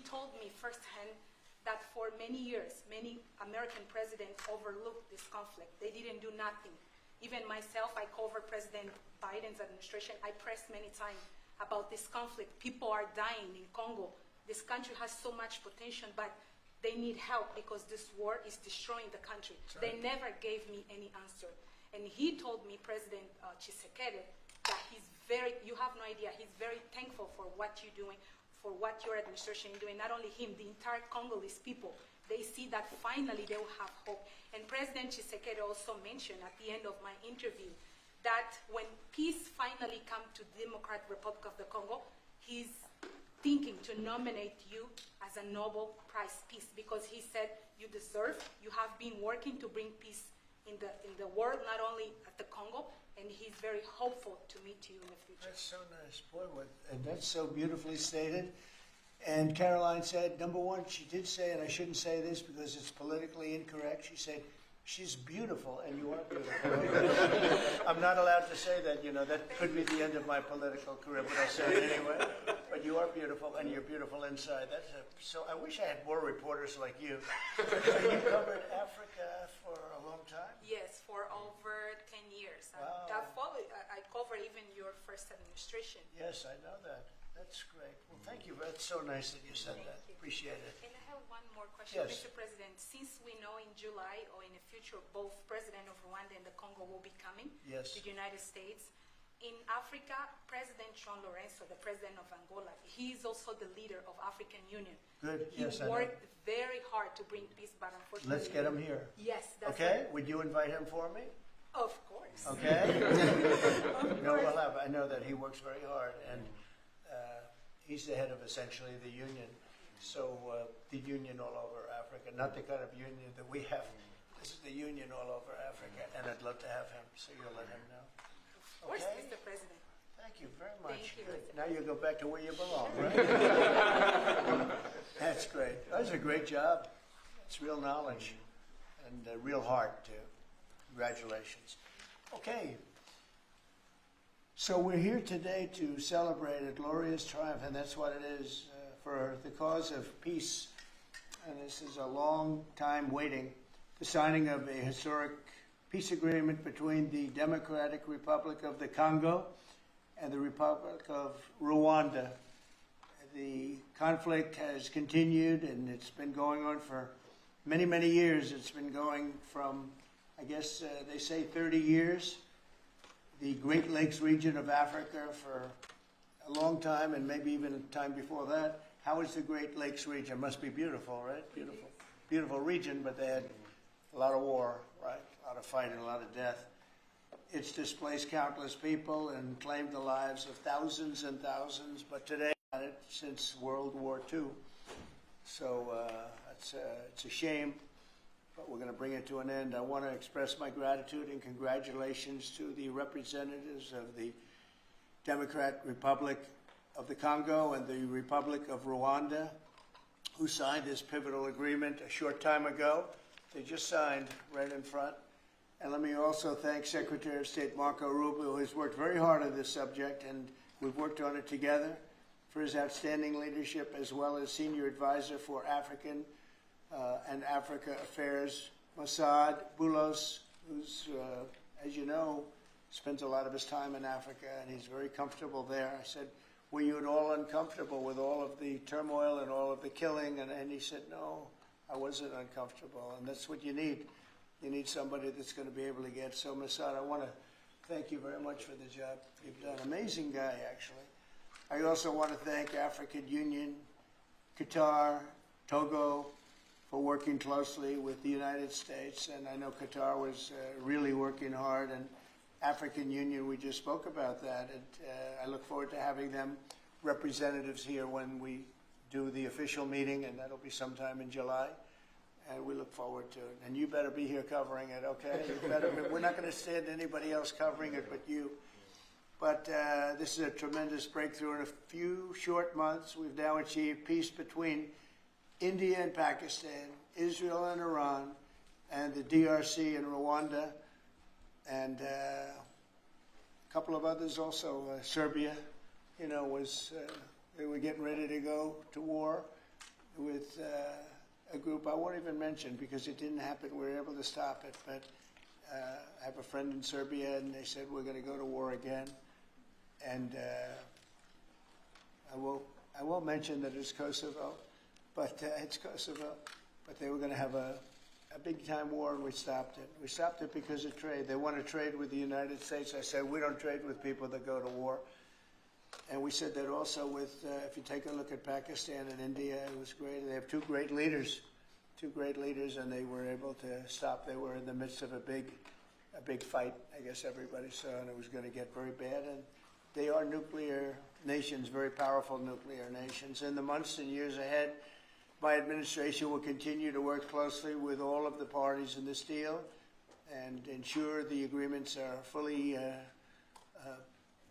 told me firsthand that for many years, many American presidents overlooked this conflict. They didn't do nothing. Even myself, I covered President Biden's administration. I pressed many times about this conflict. People are dying in Congo. This country has so much potential, but they need help because this war is destroying the country. Right. They never gave me any answer. And he told me, President Tshisekedi, that you have no idea, he's very thankful for what you're doing, for what your administration is doing. Not only him, the entire Congolese people. They see that finally they will have hope. And President Tshisekedi also mentioned at the end of my interview that when peace finally comes to the Democratic Republic of the Congo, he's thinking to nominate you as a Nobel Prize Peace because he said you deserve, you have been working to bring peace in the world, not only at the Congo, and he's very hopeful to meet you in the future. That's so nice. Boy, and that's so beautifully stated. And Caroline said, number one, she did say, and I shouldn't say this because it's politically incorrect, she said, she's beautiful, and you are beautiful. I'm not allowed to say that, that could be the end of my political career, but I'll say it anyway. But you are beautiful, and you're beautiful inside. So I wish I had more reporters like you. You covered Africa for a long time? Yes, for over 10 years. Wow. I covered even your first administration. Yes, I know that. That's great. Well, thank you. That's so nice that you said that. Appreciate it. And I have one more question, yes. Mr. President. Since we know in July or in the future, both President of Rwanda and the Congo will be coming yes. to the United States. In Africa, President Jean Lorenzo, the president of Angola, he is also the leader of African Union. Good. He worked very hard to bring peace, but unfortunately... Let's get him here. Yes. That's okay. Right. Would you invite him for me? Of course. Okay. No, we'll have. I know that he works very hard, and he's the head of essentially the union. So the union all over Africa, not the kind of union that we have. This is the union all over Africa, and I'd love to have him. So you'll let him know. Of course, okay? Mr. President. Thank you very much. Thank you, good. Now you go back to where you belong, right? That's great. That was a great job. It's real knowledge and real heart too. Congratulations. Okay. So we're here today to celebrate a glorious triumph, and that's what it is, for the cause of peace. And this is a long time waiting. The signing of a historic peace agreement between the Democratic Republic of the Congo and the Republic of Rwanda. The conflict has continued, and it's been going on for many, many years. It's been going from, I guess they say 30 years. The Great Lakes region of Africa for a long time, and maybe even time before that. How is the Great Lakes region? Must be beautiful, right? Beautiful. Beautiful region, but they had a lot of war, right? A lot of fighting, a lot of death. It's displaced countless people and claimed the lives of thousands and thousands, but today, since World War II. So it's a shame, but we're going to bring it to an end. I want to express my gratitude and congratulations to the representatives of the Democratic Republic of the Congo and the Republic of Rwanda, who signed this pivotal agreement a short time ago. They just signed right in front. And let me also thank Secretary of State Marco Rubio, who has worked very hard on this subject, and we've worked on it together, for his outstanding leadership, as well as Senior Advisor for African and Africa Affairs, Mossad Boulos, who's, as you know, spends a lot of his time in Africa, and he's very comfortable there. I said, were you at all uncomfortable with all of the turmoil and all of the killing? And he said, no, I wasn't uncomfortable, and that's what you need. You need somebody that's going to be able to get. So, Mossad, I want to thank you very much for the job you've done. Amazing guy, actually. I also want to thank African Union, Qatar, Togo, for working closely with the United States. And I know Qatar was really working hard. And African Union, we just spoke about that. And I look forward to having them representatives here when we do the official meeting, and that'll be sometime in July. And we look forward to it. And you better be here covering it, okay? We're not going to stand anybody else covering it but you. But this is a tremendous breakthrough. In a few short months, we've now achieved peace between India and Pakistan, Israel and Iran, and the DRC and Rwanda, and a couple of others also. Serbia, they were getting ready to go to war. with a group I won't even mention because it didn't happen. We were able to stop it, but I have a friend in Serbia, and they said we're going to go to war again. And I won't mention that it's Kosovo, but it's Kosovo. But they were going to have a big time war, and we stopped it. We stopped it because of trade. They want to trade with the United States. I said we don't trade with people that go to war. And we said that also with, if you take a look at Pakistan and India, it was great. They have two great leaders, and they were able to stop. They were in the midst of a big fight, I guess everybody saw, and it was going to get very bad. And they are nuclear nations, very powerful nuclear nations. In the months and years ahead, my administration will continue to work closely with all of the parties in this deal and ensure the agreements are fully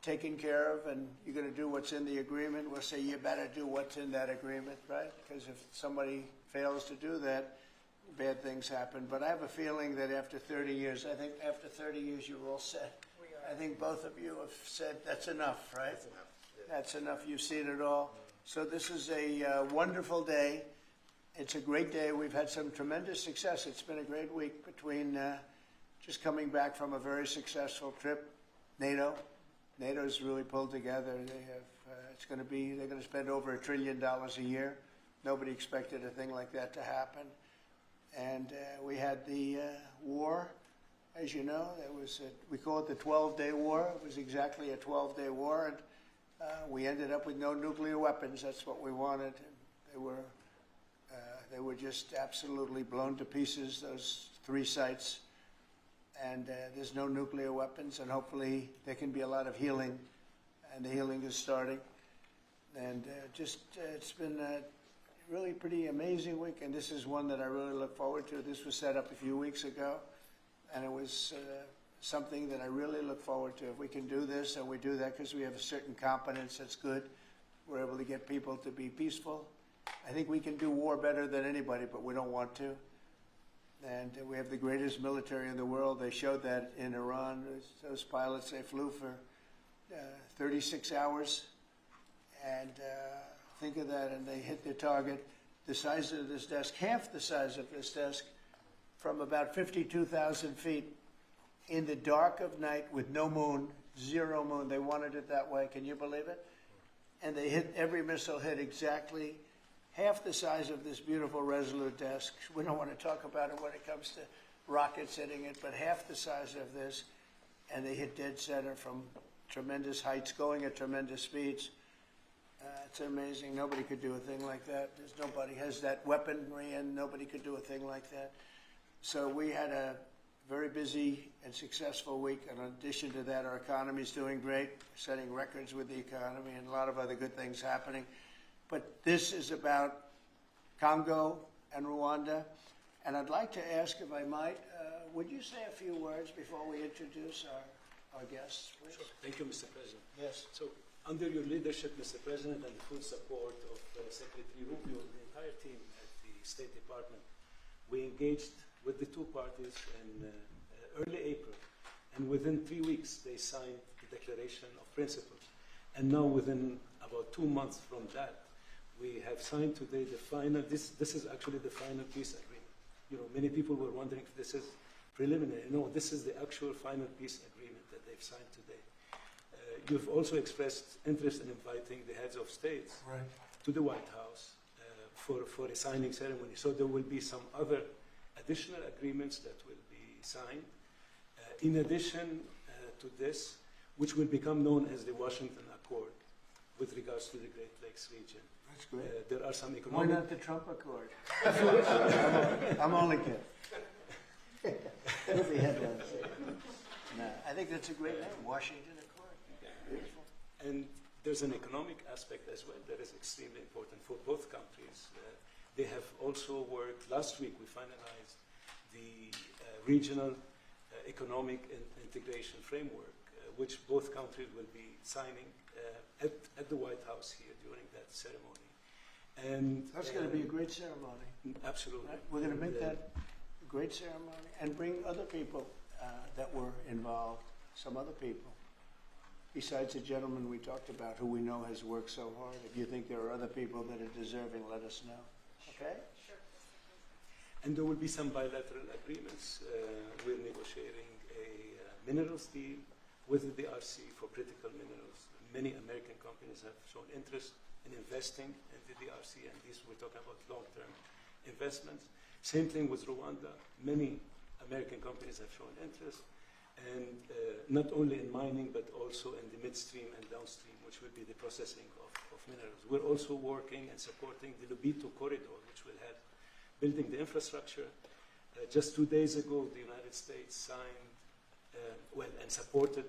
taken care of, and you're going to do what's in the agreement. We'll say you better do what's in that agreement, right? Because if somebody fails to do that, bad things happen. But I have a feeling that after 30 years, I think after 30 years you're all set. I think both of you have said that's enough, right? That's enough. Yeah. That's enough. You've seen it all. So this is a wonderful day. It's a great day. We've had some tremendous success. It's been a great week between just coming back from a very successful trip. NATO's really pulled together. They have, they're going to spend over $1 trillion a year. Nobody expected a thing like that to happen. And we had the war, as you know. We call it the 12-day war. It was exactly a 12-day war. And we ended up with no nuclear weapons. That's what we wanted. They were just absolutely blown to pieces, those 3 sites. And there's no nuclear weapons, and hopefully there can be a lot of healing, and the healing is starting. And it's been a really pretty amazing week, and this is one that I really look forward to. This was set up a few weeks ago, and it was something that I really look forward to. If we can do this, and we do that because we have a certain competence that's good, we're able to get people to be peaceful. I think we can do war better than anybody, but we don't want to. And we have the greatest military in the world. They showed that in Iran. Those pilots, they flew for 36 hours. And think of that, and they hit their target. The size of this desk, half the size of this desk, from about 52,000 feet in the dark of night with no moon, 0 moon. They wanted it that way. Can you believe it? And they hit, every missile hit exactly half the size of this beautiful Resolute desk. We don't want to talk about it when it comes to rockets hitting it, but half the size of this, and they hit dead center from tremendous heights, going at tremendous speeds. It's amazing. Nobody could do a thing like that. Nobody has that weaponry, and nobody could do a thing like that. So we had a very busy and successful week, and in addition to that, our economy is doing great, setting records with the economy, and a lot of other good things happening. But this is about Congo and Rwanda. And I'd like to ask, if I might, would you say a few words before we introduce our guests, please? Sure. Thank you, Mr. President. Yes. So, under your leadership, Mr. President, and the full support of Secretary Rubio and the entire team at the State Department, we engaged with the 2 parties in early April. And within 3 weeks, they signed the Declaration of Principles. And now, within about 2 months from that, we have signed today the final, this is actually the final peace agreement. You know, many people were wondering if this is preliminary. No, this is the actual final peace agreement that they've signed today. You've also expressed interest in inviting the heads of states to the White House for a signing ceremony. So there will be some other additional agreements that will be signed. In addition to this, which will become known as the Washington Accord with regards to the Great Lakes region. That's great. There are some economic... Why not the Trump Accord? I'm only kidding. It'll be headlines. No, I think that's a great name, Washington Accord. Beautiful. And there's an economic aspect as well that is extremely important for both countries. They have also worked, last week we finalized the regional economic integration framework, which both countries will be signing at the White House here during that ceremony. And that's going to be a great ceremony. Absolutely. Right? We're going to make that a great ceremony and bring other people that were involved, some other people, besides the gentleman we talked about who we know has worked so hard. If you think there are other people that are deserving, let us know. Okay? And there will be some bilateral agreements. We're negotiating a minerals deal with the DRC for critical minerals. Many American companies have shown interest in investing in the DRC, and these we're talking about long-term investments. Same thing with Rwanda. Many American companies have shown interest, and not only in mining, but also in the midstream and downstream, which will be the processing of minerals. We're also working and supporting the Lobito corridor, which will help building the infrastructure. Just 2 days ago, the United States signed, and supported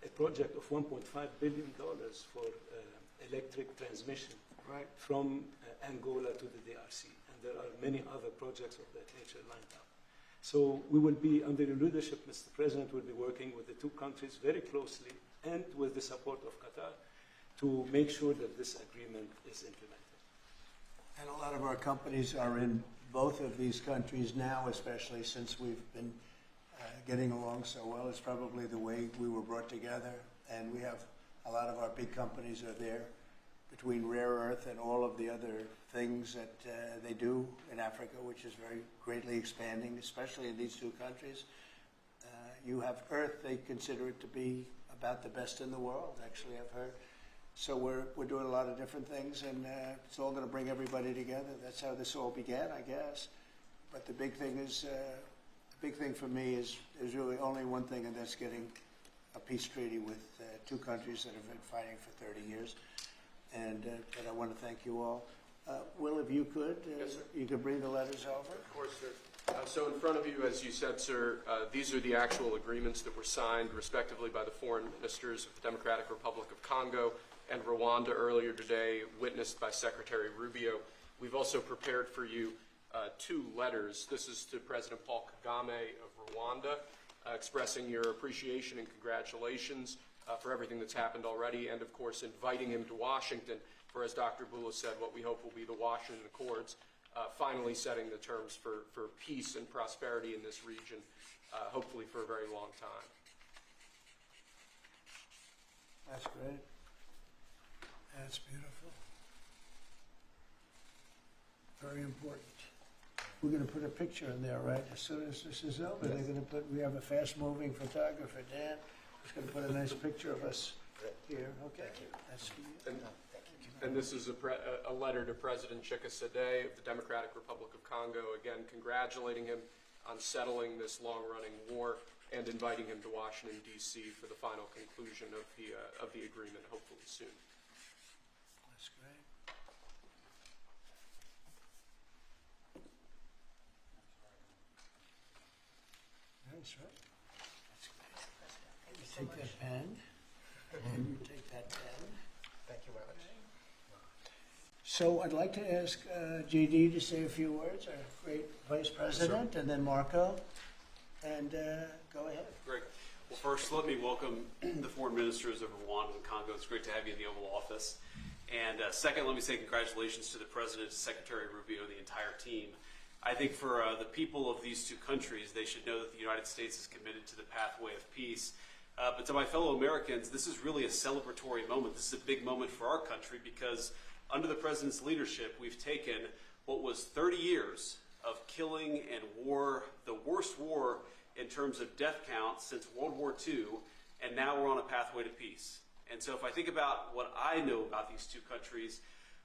a project of $1.5 billion for electric transmission from Angola to the DRC. And there are many other projects of that nature lined up. So we will be, under your leadership, Mr. President, will be working with the two countries very closely and with the support of Qatar to make sure that this agreement is implemented. And a lot of our companies are in both of these countries now, especially since we've been getting along so well. It's probably the way we were brought together, and we have a lot of our big companies are there, between rare earth and all of the other things that they do in Africa, which is very greatly expanding, especially in these two countries. You have earth, they consider it to be about the best in the world, actually, I've heard. So we're doing a lot of different things, and it's all going to bring everybody together. That's how this all began, I guess. But the big thing is, the big thing for me is really only one thing, and that's getting a peace treaty with two countries that have been fighting for 30 years. And I want to thank you all. Will, if you could, Yes, sir. you could bring the letters over. Of course, sir. So in front of you, as you said, sir, these are the actual agreements that were signed respectively by the foreign ministers of the Democratic Republic of Congo and Rwanda earlier today, witnessed by Secretary Rubio. We've also prepared for you two letters. This is to President Paul Kagame of Rwanda, expressing your appreciation and congratulations for everything that's happened already, and of course inviting him to Washington for, as Dr. Bula said, what we hope will be the Washington Accords, finally setting the terms for peace and prosperity in this region, hopefully for a very long time. That's great. That's beautiful. Very important. We're going to put a picture in there, right? As soon as this is over, they're going to put, we have a fast-moving photographer, Dan, who's going to put a nice picture of us here. Okay. That's for you. And this is a letter to President Chikisade of the Democratic Republic of Congo, again congratulating him on settling this long-running war and inviting him to Washington, D.C. for the final conclusion of the agreement, hopefully soon. That's great. That's right. That's great. You take that pen, and you take that pen. Thank you very much. So I'd like to ask JD to say a few words, our great Vice President, and then Marco, and go ahead. Great. Well, first, let me welcome the foreign ministers of Rwanda and Congo. It's great to have you in the Oval Office. And second, let me say congratulations to the President, Secretary Rubio, and the entire team. I think for the people of these two countries, they should know that the United States is committed to the pathway of peace. But to my fellow Americans, this is really a celebratory moment. This is a big moment for our country because under the President's leadership, we've taken what was 30 years of killing and war, the worst war in terms of death count since World War II, and now we're on a pathway to peace. And so if I think about what I know about these two countries,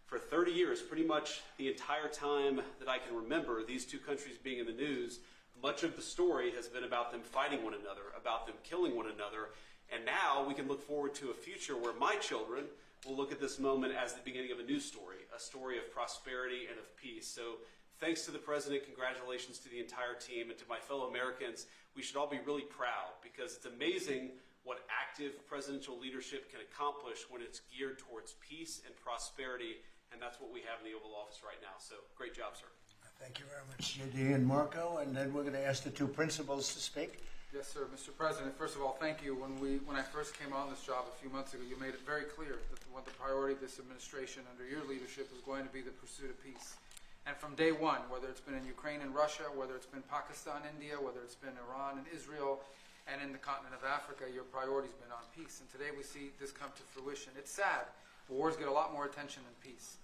for 30 years, pretty much the entire time that I can remember these two countries being in the news, much of the story has been about them fighting one another, about them killing one another. And now we can look forward to a future where my children will look at this moment as the beginning of a new story, a story of prosperity and of peace. So thanks to the President, congratulations to the entire team, and to my fellow Americans. We should all be really proud because it's amazing what active presidential leadership can accomplish when it's geared towards peace and prosperity, and that's what we have in the Oval Office right now. So great job, sir. Thank you very much, JD and Marco, and then we're going to ask the two principals to speak. Yes, sir. Mr. President, first of all, thank you. When I first came on this job a few months ago, you made it very clear that what the priority of this administration under your leadership is going to be the pursuit of peace. And from day one, whether it's been in Ukraine and Russia, whether it's been Pakistan, India, whether it's been Iran and Israel, and in the continent of Africa, your priority's been on peace. And today we see this come to fruition. It's sad. Wars get a lot more attention than peace.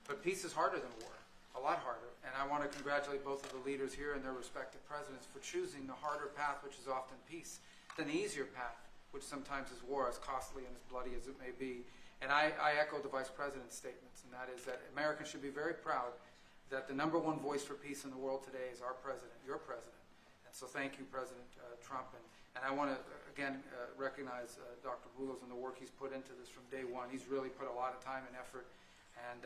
But peace is harder than war, a lot harder. And I want to congratulate both of the leaders here and their respective presidents for choosing the harder path, which is often peace, than the easier path, which sometimes is war, as costly and as bloody as it may be. And I echo the Vice President's statements, and that is that Americans should be very proud that the #1 voice for peace in the world today is our president, your president. And so thank you, President Trump. And I want to, again, recognize Dr. Boulos and the work he's put into this from day one. He's really put a lot of time and effort, and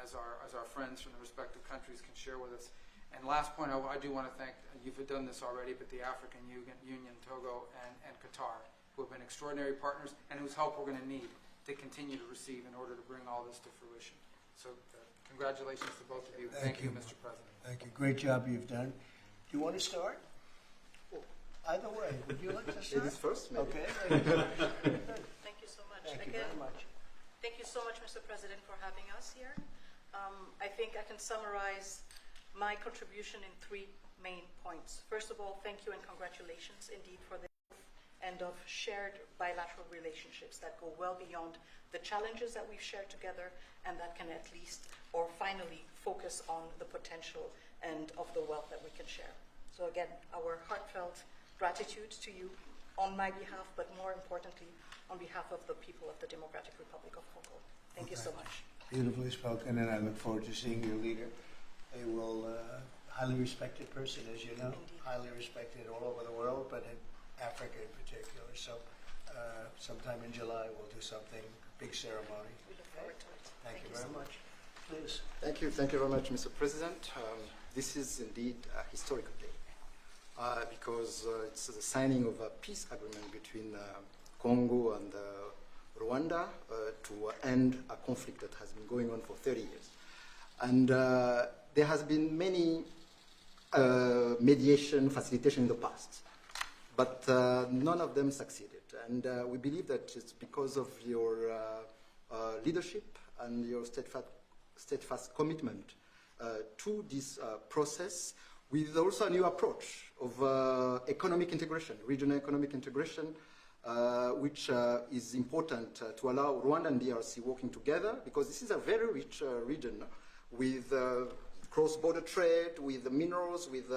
as our friends from the respective countries can share with us. And last point, I do want to thank, you've done this already, but the African Union, Togo, and Qatar, who have been extraordinary partners and whose help we're going to need to continue to receive in order to bring all this to fruition. So congratulations to both of you. Thank you, Mr. President. Thank you. Great job you've done. Do you want to start? Either way. Would you like to start? Ladies first, maybe. Okay. Thank you so much. Thank you Again, very much. thank you so much, Mr. President, for having us here. I think I can summarize my contribution in 3 main points. First of all, thank you and congratulations indeed for the and of shared bilateral relationships that go well beyond the challenges that we've shared together and that can at least or finally focus on the potential and of the wealth that we can share. So again, our heartfelt gratitude to you on my behalf, but more importantly, on behalf of the people of the Democratic Republic of Congo. Thank you so much. Beautifully spoken, and I look forward to seeing your leader. They will, highly respected person, as you know, Indeed. highly respected all over the world, but in Africa in particular. So sometime in July we'll do something, big ceremony. We look forward to it. Thank you so very much. Please. Thank you very much, Mr. President. This is indeed a historical day because it's the signing of a peace agreement between Congo and Rwanda to end a conflict that has been going on for 30 years. And there has been many mediation, facilitation in the past, but none of them succeeded. And we believe that it's because of your leadership and your steadfast commitment to this process, with also a new approach of economic integration, regional economic integration, which is important to allow Rwanda and DRC working together, because this is a very rich region with cross-border trade, with minerals, with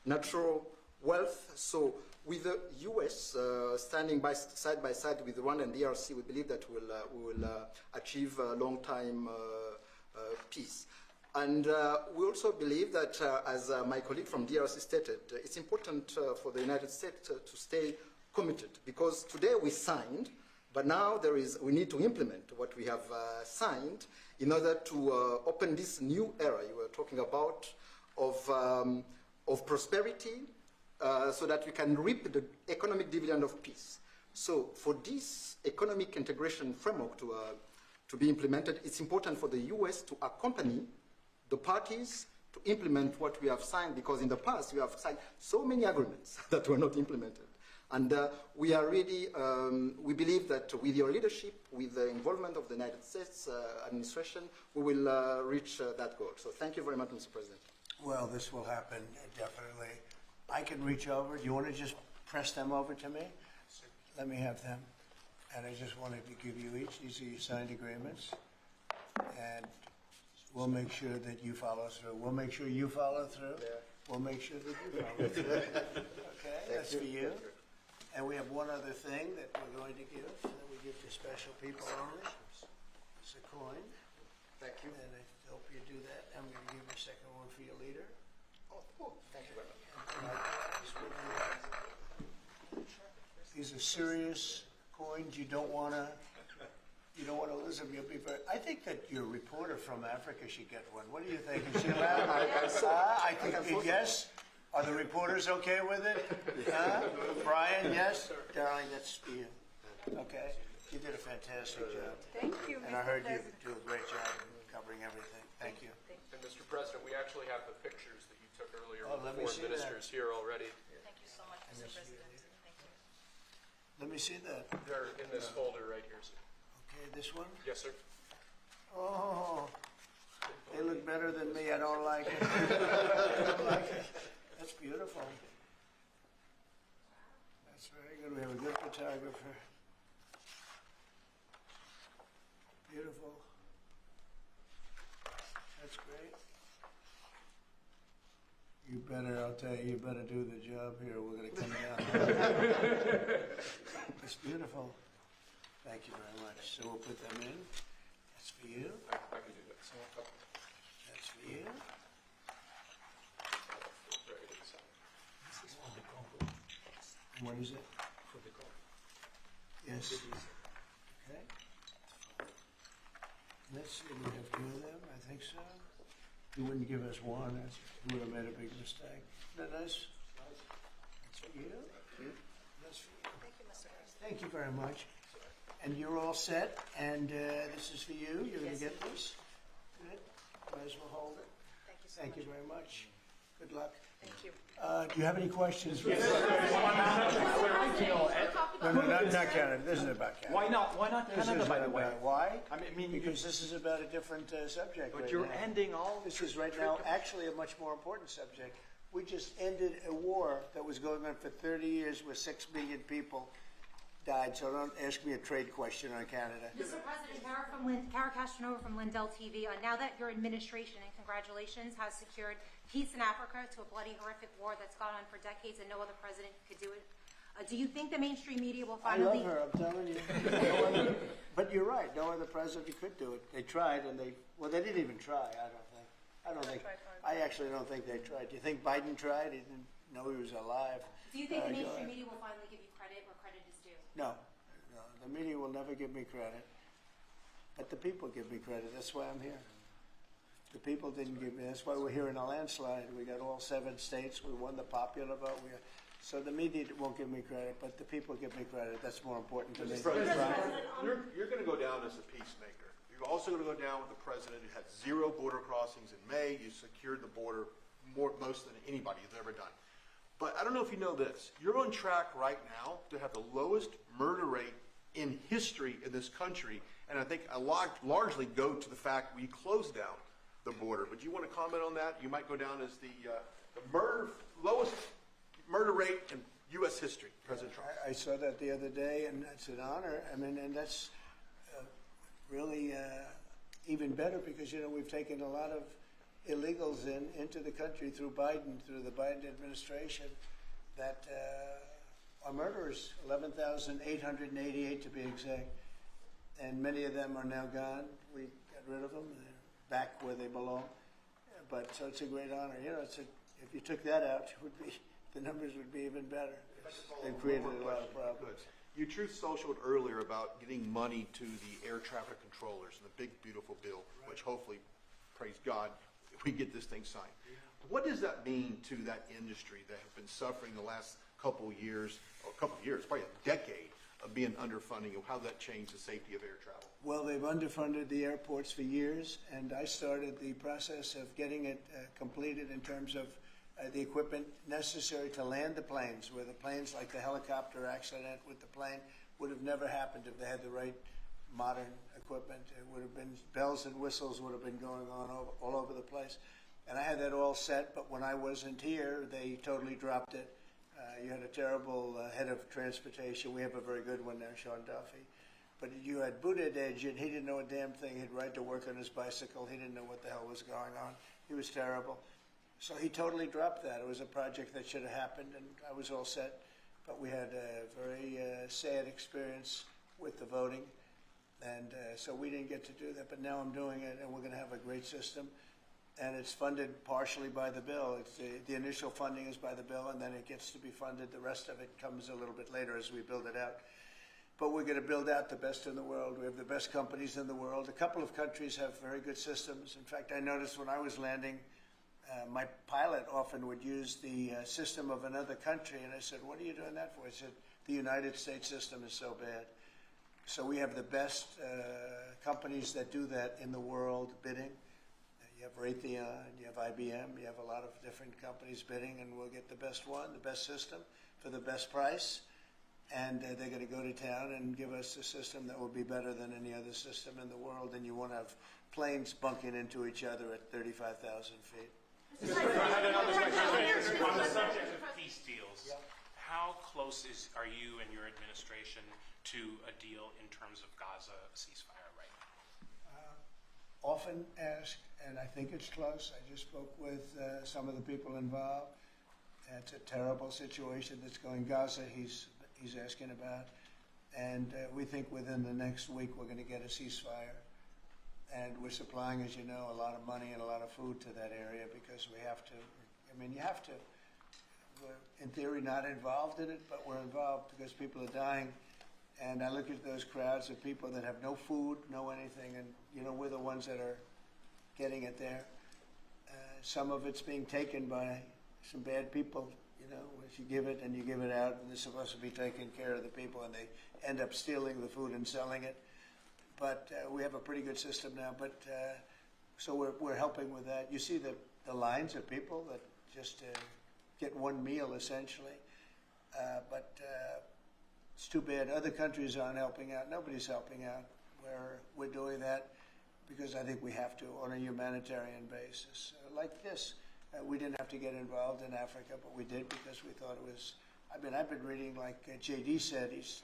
natural wealth. So with the U.S. Standing side by side with Rwanda and DRC, we believe that we will achieve a long-time peace. And we also believe that, as my colleague from DRC stated, it's important for the United States to stay committed, because today we signed, but now we need to implement what we have signed in order to open this new era you were talking about of prosperity, so that we can reap the economic dividend of peace. So for this economic integration framework to be implemented, it's important for the U.S. to accompany the parties to implement what we have signed, because in the past we have signed so many agreements that were not implemented. And we are really, we believe that with your leadership, with the involvement of the United States administration, we will reach that goal. So thank you very much, Mr. President. Well, this will happen, definitely. I can reach over. Do you want to just press them over to me? Let me have them. And I just wanted to give you each. These are your signed agreements. And we'll make sure that you follow through. We'll make sure you follow through. Yeah. We'll make sure that you follow through. Okay, that's for you. And we have one other thing that we're going to give, that we give to special people only. It's a coin. Thank you. And I hope you do that. I'm going to give you a second one for your leader. Oh, thank you very much. These are serious coins. You don't want to lose them. You'll be very. I think that your reporter from Africa should get one. What do you think? Is she allowed? I think yes. Are the reporters okay with it? Brian, yes? Darling, that's for you. Okay. You did a fantastic job. Thank you, And I heard you do a great job in covering everything. Thank you. And Mr. President, we actually have the pictures that you took earlier Oh, with let the me foreign see that. ministers here already. Thank you so much, Mr. President. Thank you. Let me see that. They're in this folder right here, sir. Okay, this one? Yes, sir. Oh, they look better than me. I don't like it. I don't like it. That's beautiful. That's very good. We have a good photographer. Beautiful. You better, I'll tell you, you better do the job here. We're going to come down. It's beautiful. Thank you very much. So we'll put them in. That's for you. I can do that. That's for you. What is it? For the call. Yes. Okay. Let's see, we have two of them, I think so. You wouldn't give us one, you would have made a big mistake. Isn't that nice? That's for you. That's for you. Thank you, Mr. President. Thank you very much. And you're all set, and this is for you. You're going to get this. Good. Might as well hold it. Thank you so Thank much. you very much. Good luck. Thank you. Do you have any questions? No, not Canada. This isn't about Canada. Why not? Why not This Canada, isn't by the way? about- Why? I mean, Because this is about a different subject. but right you're now. ending all. This is right now actually a much more important subject. We just ended a war that was going on for 30 years where 6 million people died. So don't ask me a trade question on Canada. Mr. President, Kara Castanova from Lindell TV. Now that your administration, and congratulations, has secured peace in Africa to a bloody, horrific war that's gone on for decades and no other president could do it, do you think the mainstream media will I finally... love her, I'm telling you. No other- but you're right, no other president could do it. They tried and they didn't even try, I don't think. tried hard. I actually don't think they tried. Do you think Biden tried? He didn't know he was alive. Do you think the Go mainstream ahead. media will finally give you credit where credit is due? No, the media will never give me credit. But the people give me credit, that's why I'm here. The people didn't give me, that's why we're here in a landslide. We got all 7 states, we won the popular vote. So the media won't give me credit, but the people give me credit. That's more important to me. You're going to go down as a peacemaker. You're also going to go down with the president who had 0 border crossings in May. You secured the border most than anybody has ever done. But I don't know if you know this. You're on track right now to have the lowest murder rate in history in this country. And I think a lot largely go to the fact we closed down the border. But you want to comment on that? You might go down as the lowest murder rate in U.S. history, President Trump. I saw that the other day, and it's an honor. I mean, and that's really even better because, you know, we've taken a lot of illegals into the country through the Biden administration that are murderers, 11,888 to be exact. And many of them are now gone. We got rid of them. They're back where they belong. But so it's a great honor. You know, if you took that out, the numbers would be even better. They created a lot of problems. You Truth Socialed earlier about getting money to the air traffic controllers and the big, beautiful bill, which hopefully, praise God, we get this thing signed. What does that mean to that industry that have been suffering the last couple of years, probably a decade of being underfunding, and how that changed the safety of air travel? Well, they've underfunded the airports for years, and I started the process of getting it completed in terms of the equipment necessary to land the planes, where the planes, like the helicopter accident with the plane, would have never happened if they had the right modern equipment. It would have been, bells and whistles would have been going on all over the place. And I had that all set, but when I wasn't here, they totally dropped it. You had a terrible head of transportation. We have a very good one now, Sean Duffy. But you had Buttigieg, and he didn't know a damn thing. He'd ride to work on his bicycle. He didn't know what the hell was going on. He was terrible. So he totally dropped that. It was a project that should have happened, and I was all set. But we had a very sad experience with the voting, and so we didn't get to do that. But now I'm doing it, and we're going to have a great system. And it's funded partially by the bill. It's the initial funding is by the bill, and then it gets to be funded. The rest of it comes a little bit later as we build it out. But we're going to build out the best in the world. We have the best companies in the world. A couple of countries have very good systems. In fact, I noticed when I was landing, my pilot often would use the system of another country, and I said, "What are you doing that for?" He said, "The United States system is so bad." So we have the best companies that do that in the world bidding. You have Raytheon, you have IBM, you have a lot of different companies bidding, and we'll get the best one, the best system for the best price. And they're going to go to town and give us a system that will be better than any other system in the world, and you won't have planes bunking into each other at 35,000 feet. On the subject of peace deals, how close are you and your administration to a deal in terms of Gaza ceasefire right now? often asked, and I think it's close. I just spoke with some of the people involved. It's a terrible situation that's going Gaza. He's asking about, and we think within the next week we're going to get a ceasefire. And we're supplying, as you know, a lot of money and a lot of food to that area because we have to. I mean, you have to. We're in theory not involved in it, but we're involved because people are dying. And I look at those crowds of people that have no food, no anything, and you know we're the ones that are getting it there. Some of it's being taken by some bad people. You know, if you give it and you give it out, and they're supposed to be taking care of the people, and they end up stealing the food and selling it. But we have a pretty good system now. But so we're helping with that. You see the lines of people that just get one meal essentially. But it's too bad other countries aren't helping out. Nobody's helping out. We're doing that because I think we have to on a humanitarian basis. Like this, we didn't have to get involved in Africa, but we did because we thought it was. I mean, I've been reading, like J.D. said, he's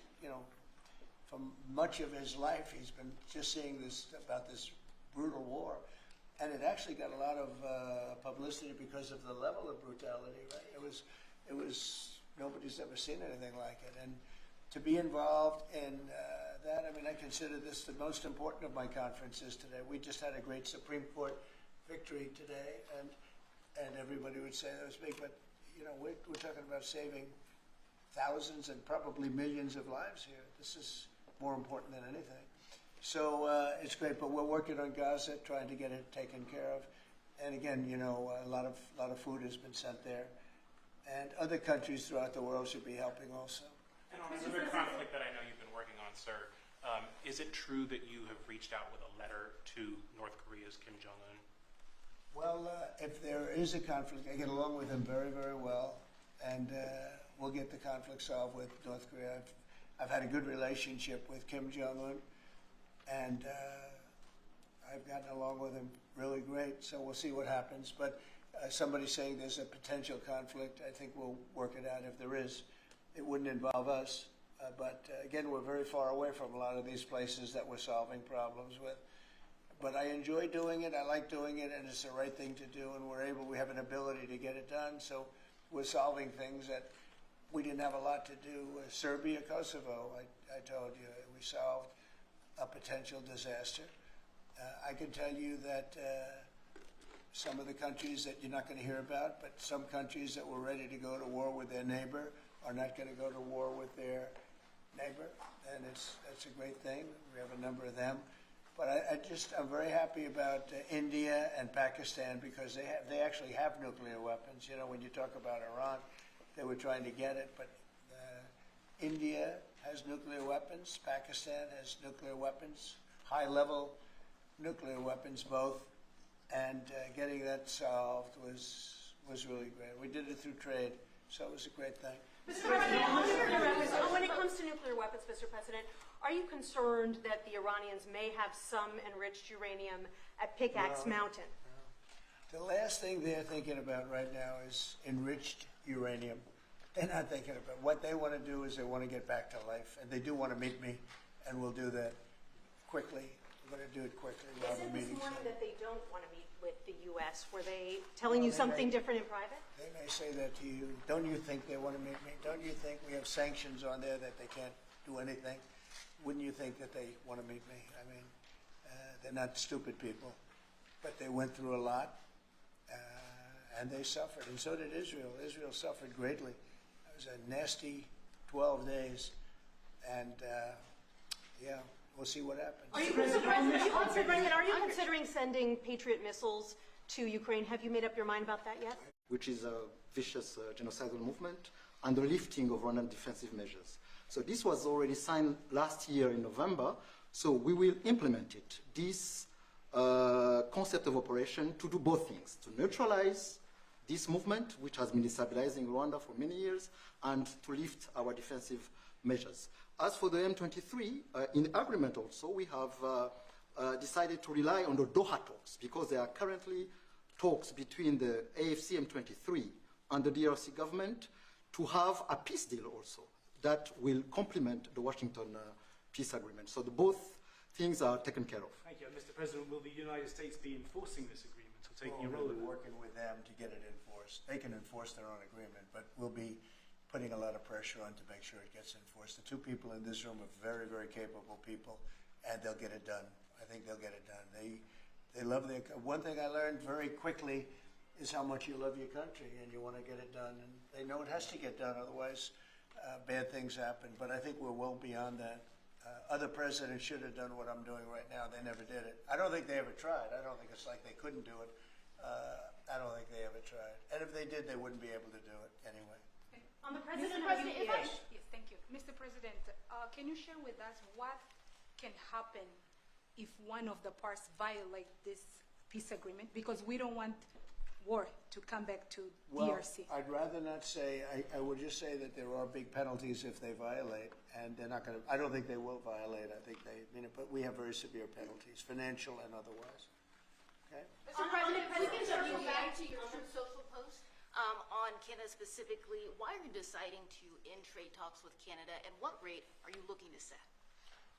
from much of his life, he's been just seeing about this brutal war, and it actually got a lot of publicity because of the level of brutality. Right? It was nobody's ever seen anything like it, and to be involved in that, I mean, I consider this the most important of my conferences today. We just had a great Supreme Court victory today, and everybody would say that was big, but we're talking about saving thousands and probably millions of lives here. This is more important than anything. So it's great, but we're working on Gaza, trying to get it taken care of. And again, a lot of food has been sent there. And other countries throughout the world should be helping also. And on another conflict that I know you've been working on, sir, is it true that you have reached out with a letter to North Korea's Kim Jong-un? Well, if there is a conflict, I get along with him very, very well. And we'll get the conflict solved with North Korea. I've had a good relationship with Kim Jong-un, and I've gotten along with him really great, so we'll see what happens. But somebody's saying there's a potential conflict. I think we'll work it out if there is. It wouldn't involve us. But again, we're very far away from a lot of these places that we're solving problems with. But I enjoy doing it. I like doing it, and it's the right thing to do, and we have an ability to get it done. So we're solving things that we didn't have a lot to do. Serbia, Kosovo, I told you, we solved a potential disaster. I can tell you that some of the countries that you're not going to hear about, but some countries that were ready to go to war with their neighbor are not going to go to war with their neighbor, and that's a great thing. We have a number of them. But I'm very happy about India and Pakistan because they actually have nuclear weapons. When you talk about Iran, they were trying to get it, but India has nuclear weapons. Pakistan has nuclear weapons, high-level nuclear weapons both, and getting that solved was really great. We did it through trade, so it was a great thing. Mr. President, when it comes to nuclear weapons, Mr. President, are you concerned that the Iranians may have some enriched uranium at Pickaxe Mountain? The last thing they're thinking about right now is enriched uranium. They're not thinking about what they want to do is they want to get back to life, and they do want to meet me, and we'll do that quickly. We're going to do it quickly. We'll have a They said meeting this morning soon. that they don't want to meet with the U.S. Were they telling you something different in private? They may say that to you. Don't you think they want to meet me? Don't you think we have sanctions on there that they can't do anything? Wouldn't you think that they want to meet me? I mean, they're not stupid people, but they went through a lot, and they suffered, and so did Israel. Israel suffered greatly. It was a nasty 12 days, and we'll see what happens. Are you considering sending Patriot missiles to Ukraine? Have you made up your mind about that yet? Which is a vicious genocidal movement, and the lifting of Rwandan defensive measures. So this was already signed last year in November, so we will implement it. This concept of operation to do both things, to neutralize this movement, which has been destabilizing Rwanda for many years, and to lift our defensive measures. As for the M23, in agreement also, we have decided to rely on the Doha talks, because there are currently talks between the AFC M23 and the DRC government to have a peace deal also that will complement the Washington peace agreement. So both things are taken care of. Thank you. Mr. President, will the United States be enforcing this agreement or taking a We'll role be in it? working with them to get it enforced. They can enforce their own agreement, but we'll be putting a lot of pressure on to make sure it gets enforced. The two people in this room are very, very capable people, and they'll get it done. I think they'll get it done. They love their. One thing I learned very quickly is how much you love your country and you want to get it done. And they know it has to get done, otherwise bad things happen. But I think we're well beyond that. Other presidents should have done what I'm doing right now. They never did it. I don't think they ever tried. I don't think it's like they couldn't do it. I don't think they ever tried. And if they did, they wouldn't be able to do it anyway. On the Mr. president of President, if I, UPA, yes, thank you. Mr. President, can you share with us what can happen if one of the parts violate this peace agreement? Because we don't want war to come back to DRC. I'd rather not say. I would just say that there are big penalties if they violate, and they're not going to. I don't think they will violate. I think they mean it, but we have very severe penalties, financial and otherwise. Okay. Mr. President, we can circle back to your Truth Social post on Canada specifically. Why are you deciding to end trade talks with Canada, and what rate are you looking to set?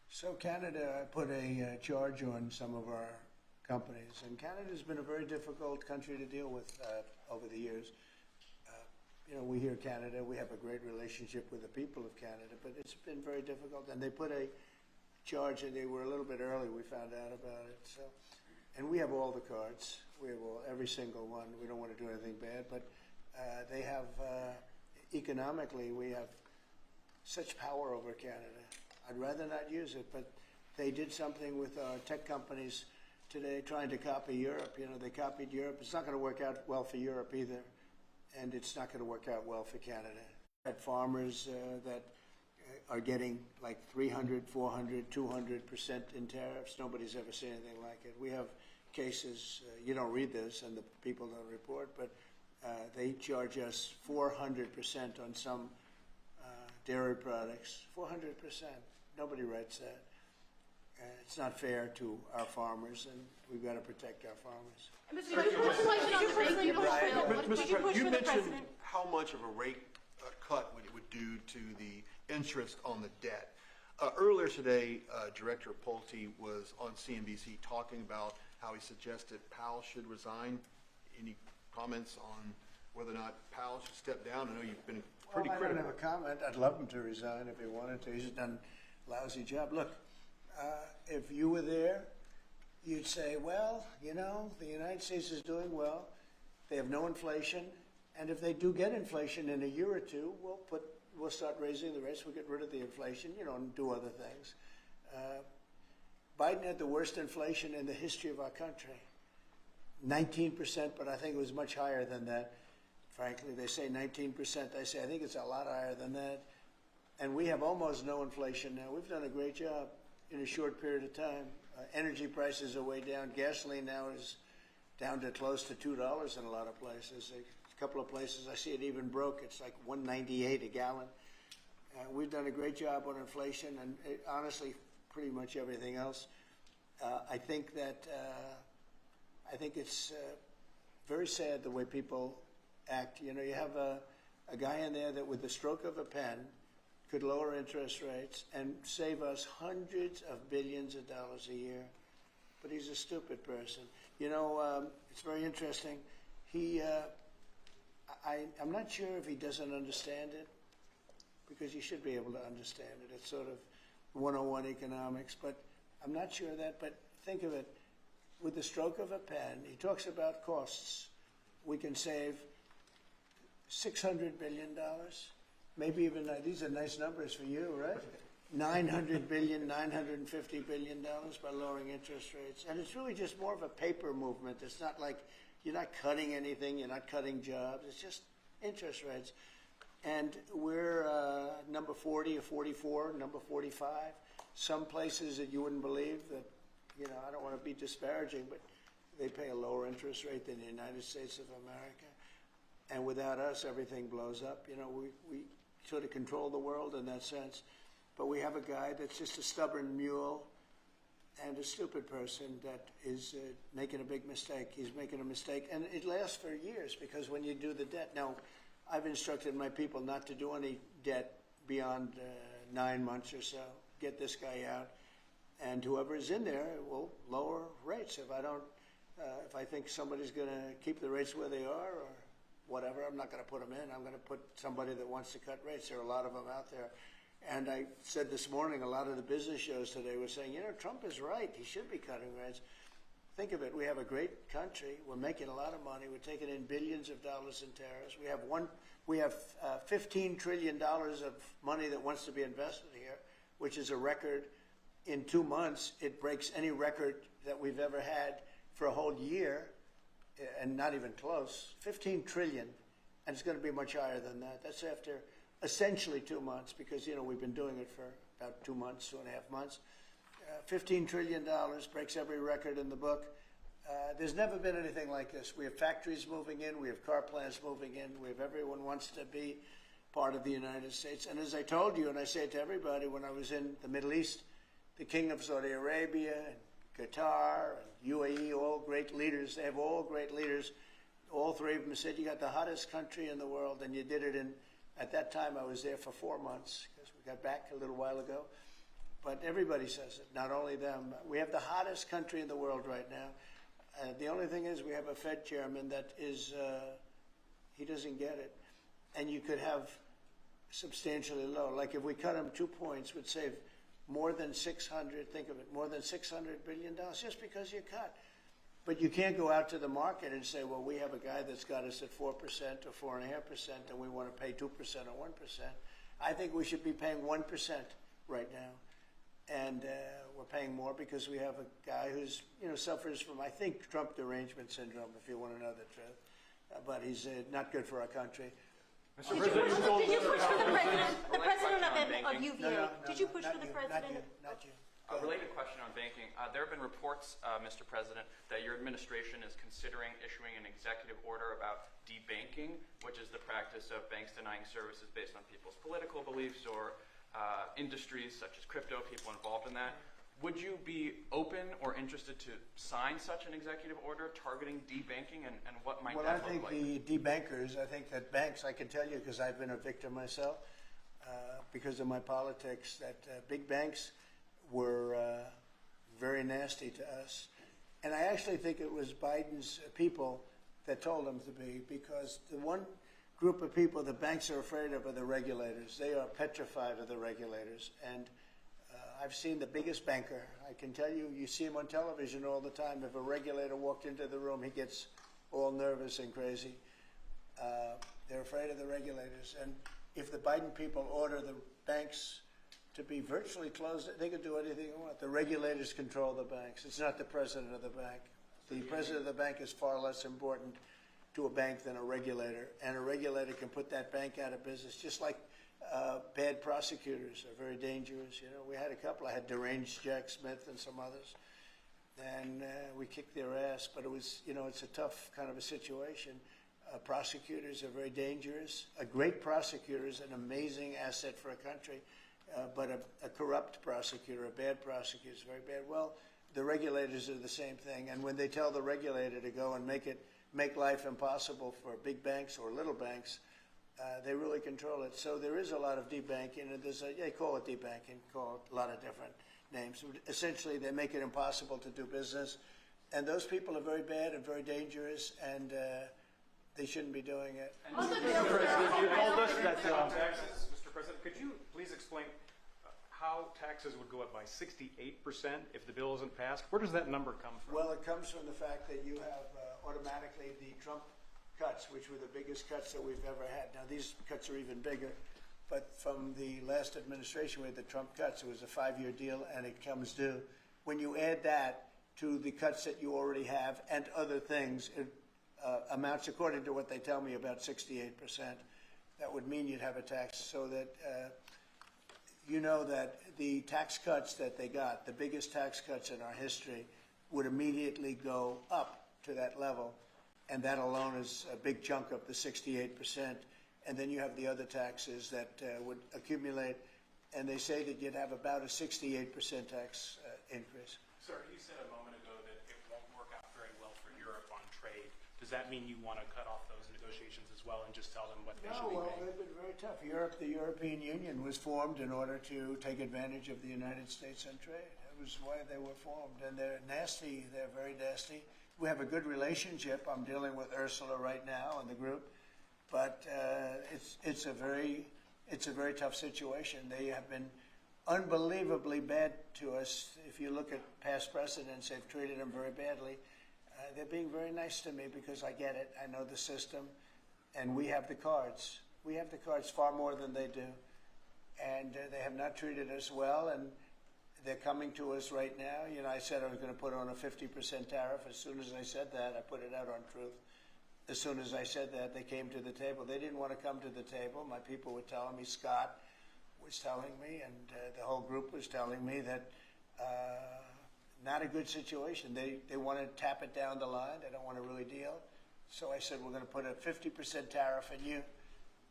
So Canada put a charge on some of our companies, and Canada's been a very difficult country to deal with over the years. We hear Canada, we have a great relationship with the people of Canada, but it's been very difficult, and they put a charge, and they were a little bit early, we found out about it. So, and we have all the cards, we have every single one. We don't want to do anything bad, but they have, economically, we have such power over Canada. I'd rather not use it, but they did something with our tech companies today trying to copy Europe. They copied Europe. It's not going to work out well for Europe either, and it's not going to work out well for Canada. At farmers that are getting like 300, 400, 200% in tariffs. Nobody's ever seen anything like it. We have cases, you don't read this and the people don't report, but they charge us 400% on some dairy products. 400%. Nobody writes that. It's not fair to our farmers, and we've got to protect our farmers. Mr. President, You mentioned how much of a rate cut it would do to the interest on the debt. Earlier today, Director Pulte was on CNBC talking about how he suggested Powell should resign. Any comments on whether or not Powell should step down? I know you've been pretty I critical. don't have a comment. I'd love him to resign if he wanted to. He's done a lousy job. Look, if you were there, you'd say, well, the United States is doing well. They have no inflation. And if they do get inflation in a year or two, we'll start raising the rates. We'll get rid of the inflation, and do other things. Biden had the worst inflation in the history of our country. 19%, but I think it was much higher than that. Frankly, they say 19%. I say I think it's a lot higher than that. And we have almost no inflation now. We've done a great job in a short period of time. Energy prices are way down. Gasoline now is down to close to $2 in a lot of places. A couple of places I see it even broke. It's like $1.98 a gallon. We've done a great job on inflation and honestly, pretty much everything else. I think it's very sad the way people act. You have a guy in there that with the stroke of a pen could lower interest rates and save us hundreds of billions of dollars a year. But he's a stupid person. It's very interesting. I'm not sure if he doesn't understand it, because he should be able to understand it. It's sort of 101 economics, but I'm not sure of that. But think of it, with the stroke of a pen, he talks about costs. We can save $600 billion, maybe even, these are nice numbers for you, right? $900 billion, $950 billion by lowering interest rates. And it's really just more of a paper movement. It's not like you're not cutting anything, you're not cutting jobs, it's just interest rates. And we're number 40 or 44, number 45. Some places that you wouldn't believe that, I don't want to be disparaging, but they pay a lower interest rate than the United States of America. And without us, everything blows up. We sort of control the world in that sense. But we have a guy that's just a stubborn mule and a stupid person that is making a big mistake. He's making a mistake. And it lasts for years, because when you do the debt, now, I've instructed my people not to do any debt beyond 9 months or so. Get this guy out. and whoever is in there will lower rates. If I don't, if I think somebody's going to keep the rates where they are or whatever, I'm not going to put them in. I'm going to put somebody that wants to cut rates. There are a lot of them out there. And I said this morning, a lot of the business shows today were saying, Trump is right. He should be cutting rates. Think of it. We have a great country. We're making a lot of money. We're taking in billions of dollars in tariffs. We have $15 trillion of money that wants to be invested here, which is a record. In 2 months, it breaks any record that we've ever had for a whole year, and not even close. 15 trillion, and it's going to be much higher than that. That's after essentially 2 months, because we've been doing it for about 2 months, 2.5 months. $15 trillion breaks every record in the book. There's never been anything like this. We have factories moving in. We have car plants moving in. We have everyone wants to be part of the United States. And as I told you, and I say it to everybody, when I was in the Middle East, the King of Saudi Arabia and Qatar and UAE, all great leaders. They have all great leaders. All three of them said, you got the hottest country in the world, and you did it in, at that time I was there for 4 months, because we got back a little while ago. But everybody says it, not only them. We have the hottest country in the world right now. The only thing is we have a Fed chairman that is, he doesn't get it. And you could have substantially low. Like if we cut him 2 points, would save more than 600, think of it, more than $600 billion just because you cut. But you can't go out to the market and say, well, we have a guy that's got us at 4% or 4.5%, and we want to pay 2% or 1%. I think we should be paying 1% right now. And we're paying more because we have a guy who's, suffers from, I think, Trump derangement syndrome, if you want to know the truth. But he's not good for our country. Did you push for the president of UVA? Did you push for the president? Not you. A related question on banking. There have been reports, Mr. President, that your administration is considering issuing an executive order about debanking, which is the practice of banks denying services based on people's political beliefs or industries such as crypto, people involved in that. Would you be open or interested to sign such an executive order targeting debanking, and what might that look like? Well, I think the debankers, I think that banks, I can tell you because I've been a victim myself, because of my politics, that big banks were very nasty to us. And I actually think it was Biden's people that told them to be, because the one group of people the banks are afraid of are the regulators. They are petrified of the regulators. And I've seen the biggest banker. I can tell you, you see him on television all the time. If a regulator walked into the room, he gets all nervous and crazy. They're afraid of the regulators. And if the Biden people order the banks to be virtually closed, they can do anything they want. The regulators control the banks. It's not the president of the bank. The president of the bank is far less important to a bank than a regulator, and a regulator can put that bank out of business, just like bad prosecutors are very dangerous. We had a couple. I had deranged Jack Smith and some others, and we kicked their ass, but it was, it's a tough kind of a situation. Prosecutors are very dangerous. A great prosecutor is an amazing asset for a country, but a corrupt prosecutor, a bad prosecutor is very bad. Well, the regulators are the same thing, and when they tell the regulator to go and make life impossible for big banks or little banks, they really control it. So there is a lot of debanking, and they call it debanking, call it a lot of different names. Essentially, they make it impossible to do business, and those people are very bad and very dangerous, and they shouldn't be doing it. Mr. President, you told us that taxes, Mr. President, could you please explain how taxes would go up by 68% if the bill isn't passed? Where does that number come from? Well, it comes from the fact that you have automatically the Trump cuts, which were the biggest cuts that we've ever had. Now, these cuts are even bigger, but from the last administration, we had the Trump cuts. It was a 5-year deal, and it comes due. When you add that to the cuts that you already have and other things, it amounts, according to what they tell me, about 68%. That would mean you'd have a tax, so that that the tax cuts that they got, the biggest tax cuts in our history, would immediately go up to that level. And that alone is a big chunk of the 68%. And then you have the other taxes that would accumulate. And they say that you'd have about a 68% tax increase. Sir, you said a moment ago that it won't work out very well for Europe on trade. Does that mean you want to cut off those negotiations as well and just tell them what they should be paying? They've been very tough. The European Union was formed in order to take advantage of the United States on trade. It was why they were formed, and they're nasty. They're very nasty. We have a good relationship. I'm dealing with Ursula right now and the group, but it's a very tough situation. They have been unbelievably bad to us. If you look at past precedents, they've treated them very badly. They're being very nice to me because I get it. I know the system, and we have the cards. We have the cards far more than they do, and they have not treated us well, and they're coming to us right now. You know, I said I was going to put on a 50% tariff. As soon as I said that, I put it out on Truth. As soon as I said that, they came to the table. They didn't want to come to the table. My people were telling me, Scott was telling me, and the whole group was telling me that not a good situation. They want to tap it down the line. They don't want to really deal. So I said, we're going to put a 50% tariff on you.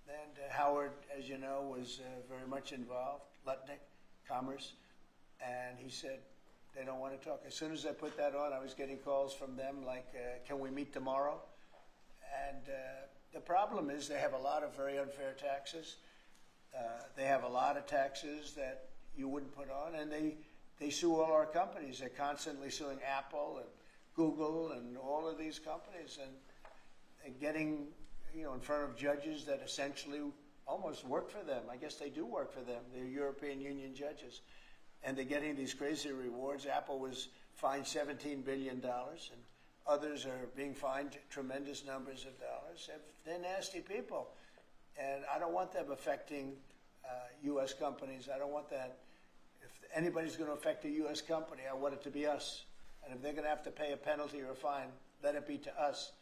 And Howard, as you know, was very much involved, Lutnick, Commerce. And he said, they don't want to talk. As soon as I put that on, I was getting calls from them like, can we meet tomorrow? And the problem is they have a lot of very unfair taxes. They have a lot of taxes that you wouldn't put on, and they sue all our companies. They're constantly suing Apple and Google and all of these companies, and getting in front of judges that essentially almost work for them. I guess they do work for them. They're European Union judges. And they're getting these crazy rewards. Apple was fined $17 billion, and others are being fined tremendous numbers of dollars. They're nasty people. And I don't want them affecting U.S. companies. I don't want that. If anybody's going to affect a U.S. company, I want it to be us. And if they're going to have to pay a penalty or a fine, let it be to us.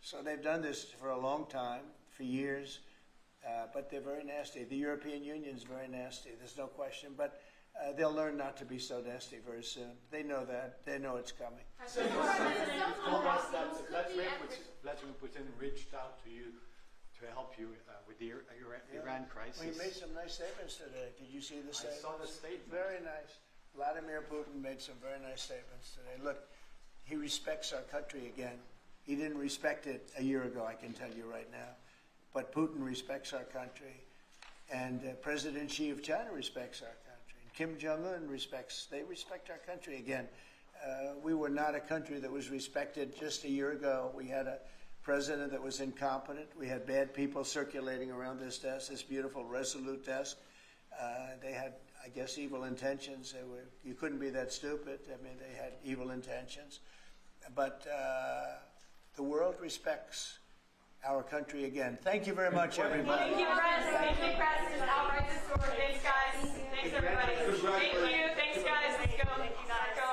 So they've done this for a long time, for years, but they're very nasty. The European Union's very nasty, there's no question. But they'll learn not to be so nasty very soon. They know that. They know it's coming. Vladimir Putin reached out to you to help you with the Iran crisis. He made some nice statements today. Did you see the statement? I saw the statement. Very nice. Vladimir Putin made some very nice statements today. Look, he respects our country again. He didn't respect it a year ago, I can tell you right now. But Putin respects our country. And President Xi of China respects our country. And Kim Jong-un they respect our country again. We were not a country that was respected just a year ago. We had a president that was incompetent. We had bad people circulating around this desk, this beautiful, resolute desk. They had, I guess, evil intentions. You couldn't be that stupid. I mean, they had evil intentions. But the world respects our country again. Thank you very much, everybody. Thank you, Press. Thank you, Press. This is outright historic. Thanks, guys. Thanks, everybody. Thank you. Thanks, guys. Let's go.